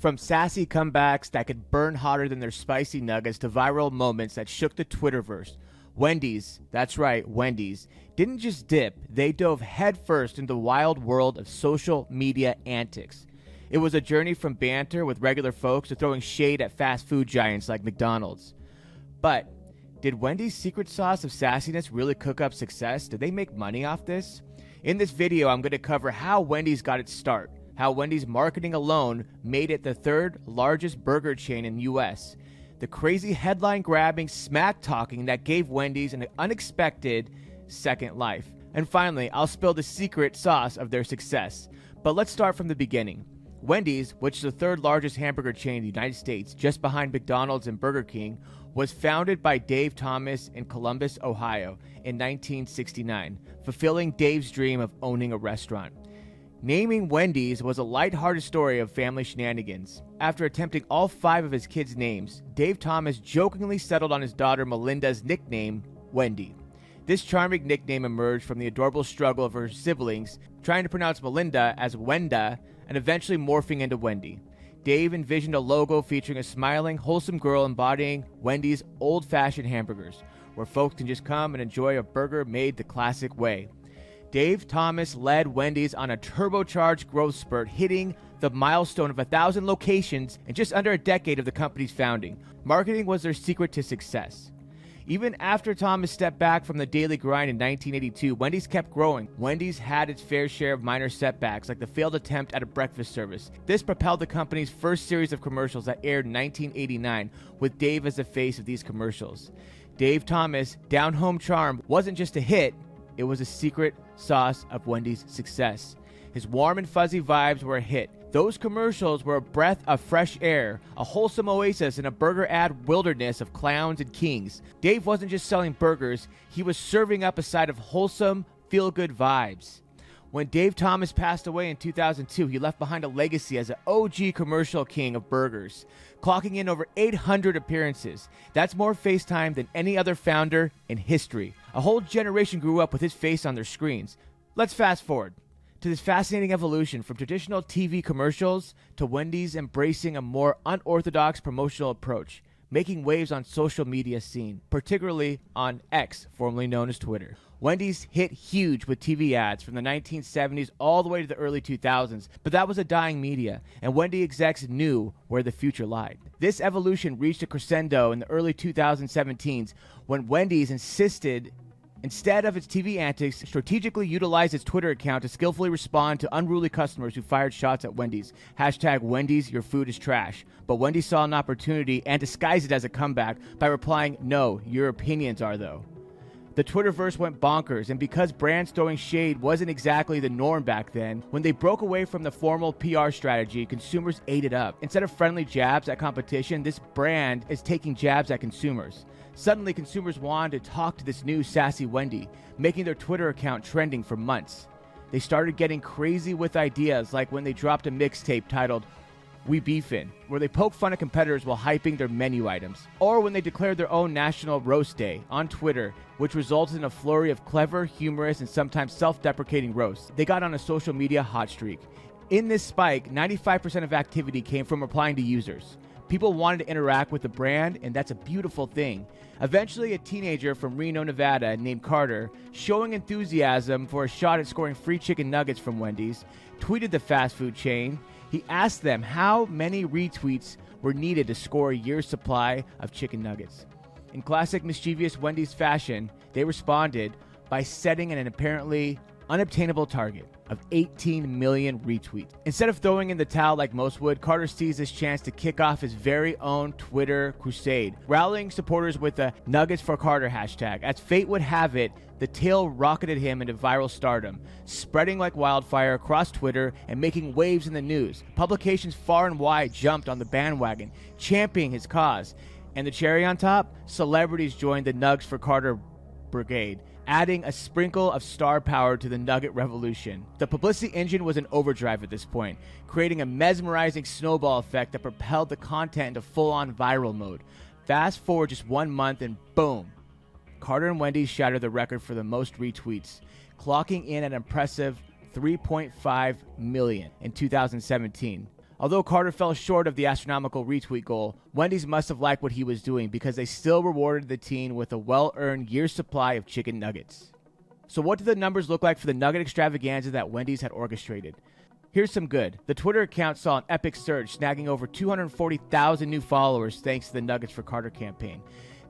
From sassy comebacks that could burn hotter than their spicy nuggets to viral moments that shook the Twitterverse, Wendy's, that's right, Wendy's, didn't just dip, they dove headfirst into the wild world of social media antics. It was a journey from banter with regular folks to throwing shade at fast food giants like McDonald's. But did Wendy's secret sauce of sassiness really cook up success? Did they make money off this? In this video, I'm going to cover how Wendy's got its start, how Wendy's marketing alone made it the third largest burger chain in the US, the crazy headline-grabbing smack-talking that gave Wendy's an unexpected second life, and finally, I'll spill the secret sauce of their success. But let's start from the beginning. Wendy's, which is the third largest hamburger chain in the United States, just behind McDonald's and Burger King, was founded by Dave Thomas in Columbus, Ohio in 1969, fulfilling Dave's dream of owning a restaurant. Naming Wendy's was a lighthearted story of family shenanigans. After attempting all 5 of his kids' names, Dave Thomas jokingly settled on his daughter Melinda's nickname, Wendy. This charming nickname emerged from the adorable struggle of her siblings trying to pronounce Melinda as Wenda and eventually morphing into Wendy. Dave envisioned a logo featuring a smiling, wholesome girl embodying Wendy's old-fashioned hamburgers, where folks can just come and enjoy a burger made the classic way. Dave Thomas led Wendy's on a turbocharged growth spurt, hitting the milestone of 1,000 locations in just under a decade of the company's founding. Marketing was their secret to success. Even after Thomas stepped back from the daily grind in 1982, Wendy's kept growing. Wendy's had its fair share of minor setbacks, like the failed attempt at a breakfast service. This propelled the company's first series of commercials that aired in 1989, with Dave as the face of these commercials. Dave Thomas' down-home charm wasn't just a hit, it was a secret sauce of Wendy's success. His warm and fuzzy vibes were a hit. Those commercials were a breath of fresh air, a wholesome oasis in a burger ad wilderness of clowns and kings. Dave wasn't just selling burgers, he was serving up a side of wholesome, feel-good vibes. When Dave Thomas passed away in 2002, he left behind a legacy as an OG commercial king of burgers, clocking in over 800 appearances. That's more face time than any other founder in history. A whole generation grew up with his face on their screens. Let's fast forward to this fascinating evolution from traditional TV commercials to Wendy's embracing a more unorthodox promotional approach, making waves on social media scene, particularly on X, formerly known as Twitter. Wendy's hit huge with TV ads from the 1970s all the way to the early 2000s, but that was a dying media, and Wendy execs knew where the future lied. This evolution reached a crescendo in the early 2017s when Wendy's instead of its TV antics, strategically utilized its Twitter account to skillfully respond to unruly customers who fired shots at Wendy's. Hashtag Wendy's, your food is trash. But Wendy's saw an opportunity and disguised it as a comeback by replying, no, your opinions are though. The Twitterverse went bonkers, and because brands throwing shade wasn't exactly the norm back then, when they broke away from the formal PR strategy, consumers ate it up. Instead of friendly jabs at competition, this brand is taking jabs at consumers. Suddenly, consumers wanted to talk to this new sassy Wendy, making their Twitter account trending for months. They started getting crazy with ideas, like when they dropped a mixtape titled We Beefin', where they poke fun at competitors while hyping their menu items, or when they declared their own National Roast Day on Twitter, which resulted in a flurry of clever, humorous, and sometimes self-deprecating roasts. They got on a social media hot streak. In this spike, 95% of activity came from replying to users. People wanted to interact with the brand, and that's a beautiful thing. Eventually, a teenager from Reno, Nevada, named Carter, showing enthusiasm for a shot at scoring free chicken nuggets from Wendy's, tweeted the fast food chain. He asked them how many retweets were needed to score a year's supply of chicken nuggets. In classic mischievous Wendy's fashion, they responded by setting an apparently unobtainable target of 18 million retweets. Instead of throwing in the towel like most would, Carter seized this chance to kick off his very own Twitter crusade, rallying supporters with the Nuggets for Carter hashtag. As fate would have it, the tale rocketed him into viral stardom, spreading like wildfire across Twitter and making waves in the news. Publications far and wide jumped on the bandwagon, championing his cause. And the cherry on top, celebrities joined the Nugs for Carter brigade, adding a sprinkle of star power to the nugget revolution. The publicity engine was in overdrive at this point, creating a mesmerizing snowball effect that propelled the content into full-on viral mode. Fast forward just 1 month and boom, Carter and Wendy shattered the record for the most retweets, clocking in an impressive 3.5 million in 2017. Although Carter fell short of the astronomical retweet goal, Wendy's must have liked what he was doing because they still rewarded the teen with a well-earned year's supply of chicken nuggets. So what did the numbers look like for the nugget extravaganza that Wendy's had orchestrated? Here's some good. The Twitter account saw an epic surge, snagging over 240,000 new followers thanks to the Nuggets for Carter campaign.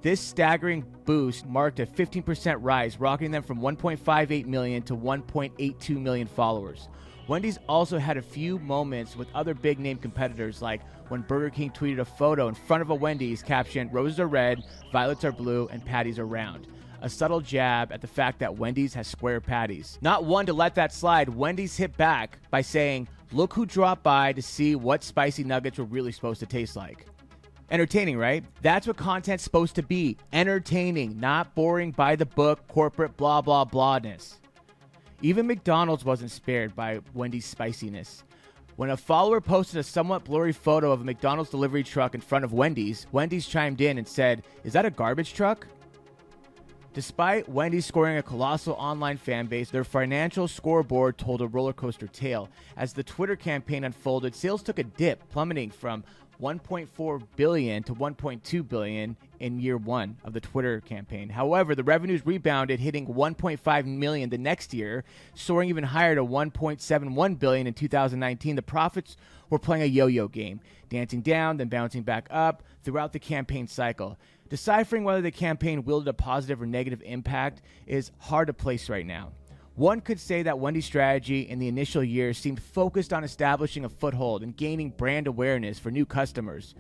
This staggering boost marked a 15% rise, rocketing them from 1.58 million to 1.82 million followers. Wendy's also had a few moments with other big-name competitors, like when Burger King tweeted a photo in front of a Wendy's captioned, "Roses are red, violets are blue, and patties are round." A subtle jab at the fact that Wendy's has square patties. Not one to let that slide, Wendy's hit back by saying, "Look who dropped by to see what spicy nuggets were really supposed to taste like." Entertaining, right? That's what content's supposed to be. Entertaining, not boring by the book, corporate blah blah blahness. Even McDonald's wasn't spared by Wendy's spiciness. When a follower posted a somewhat blurry photo of a McDonald's delivery truck in front of Wendy's, Wendy's chimed in and said, "Is that a garbage truck?" Despite Wendy's scoring a colossal online fan base, their financial scoreboard told a roller coaster tale. As the Twitter campaign unfolded, sales took a dip, plummeting from 1.4 billion to 1.2 billion in year one of the Twitter campaign. However, the revenues rebounded, hitting 1.5 million the next year, soaring even higher to 1.71 billion in 2019. The profits were playing a yo-yo game, dancing down, then bouncing back up throughout the campaign cycle. Deciphering whether the campaign wielded a positive or negative impact is hard to place right now. One could say that Wendy's strategy in the initial years seemed focused on establishing a foothold and gaining brand awareness for new customers.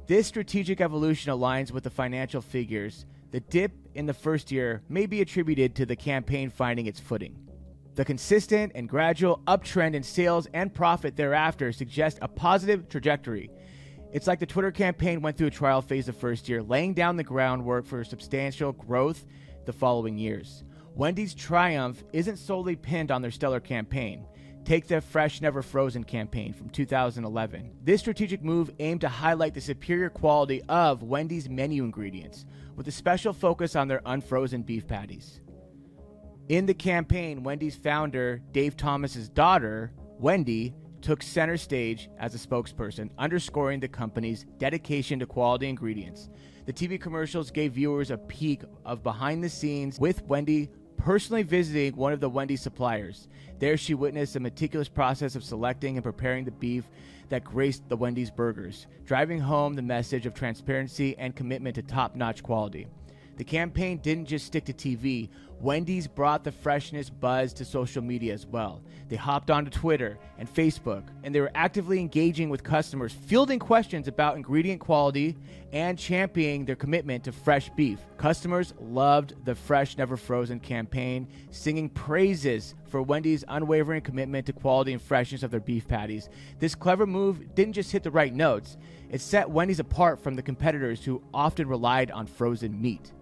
This strategic evolution aligns with the financial figures. The dip in the first year may be attributed to the campaign finding its footing. The consistent and gradual uptrend in sales and profit thereafter suggest a positive trajectory. It's like the Twitter campaign went through a trial phase the first year, laying down the groundwork for substantial growth the following years. Wendy's triumph isn't solely pinned on their stellar campaign. Take the Fresh Never Frozen campaign from 2011. This strategic move aimed to highlight the superior quality of Wendy's menu ingredients, with a special focus on their unfrozen beef patties. In the campaign, Wendy's founder, Dave Thomas's daughter, Wendy, took center stage as a spokesperson, underscoring the company's dedication to quality ingredients. The TV commercials gave viewers a peek of behind the scenes, with Wendy personally visiting one of the Wendy's suppliers. There she witnessed a meticulous process of selecting and preparing the beef that graced the Wendy's burgers, driving home the message of transparency and commitment to top-notch quality. The campaign didn't just stick to TV. Wendy's brought the freshness buzz to social media as well. They hopped onto Twitter and Facebook, and they were actively engaging with customers, fielding questions about ingredient quality and championing their commitment to fresh beef. Customers loved the Fresh Never Frozen campaign, singing praises for Wendy's unwavering commitment to quality and freshness of their beef patties. This clever move didn't just hit the right notes. It set Wendy's apart from the competitors who often relied on frozen meat.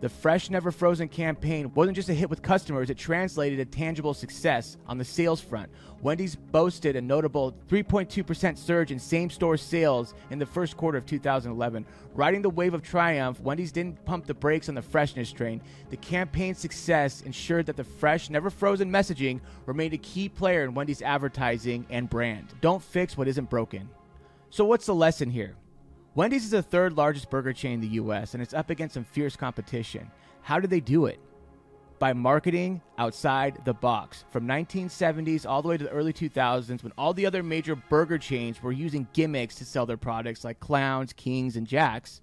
The Fresh Never Frozen campaign wasn't just a hit with customers, it translated to tangible success on the sales front. Wendy's boasted a notable 3.2% surge in same-store sales in the first quarter of 2011. Riding the wave of triumph, Wendy's didn't pump the brakes on the freshness train. The campaign's success ensured that the Fresh Never Frozen messaging remained a key player in Wendy's advertising and brand. Don't fix what isn't broken. So what's the lesson here? Wendy's is the third largest burger chain in the U.S., and it's up against some fierce competition. How did they do it? By marketing outside the box. From 1970s all the way to the early 2000s, when all the other major burger chains were using gimmicks to sell their products like Clowns, Kings, and Jacks,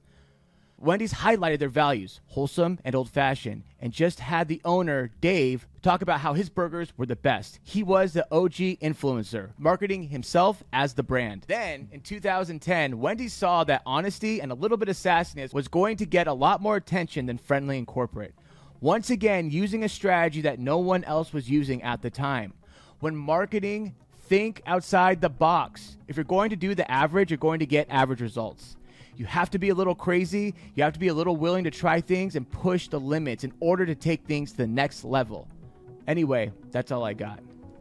Wendy's highlighted their values, wholesome and old-fashioned, and just had the owner, Dave, talk about how his burgers were the best. He was the OG influencer, marketing himself as the brand. Then, in 2010, Wendy's saw that honesty and a little bit of sassiness was going to get a lot more attention than friendly and corporate. Once again, using a strategy that no one else was using at the time. When marketing, think outside the box. If you're going to do the average, you're going to get average results. You have to be a little crazy. You have to be a little willing to try things and push the limits in order to take things to the next level. Anyway, that's all I got.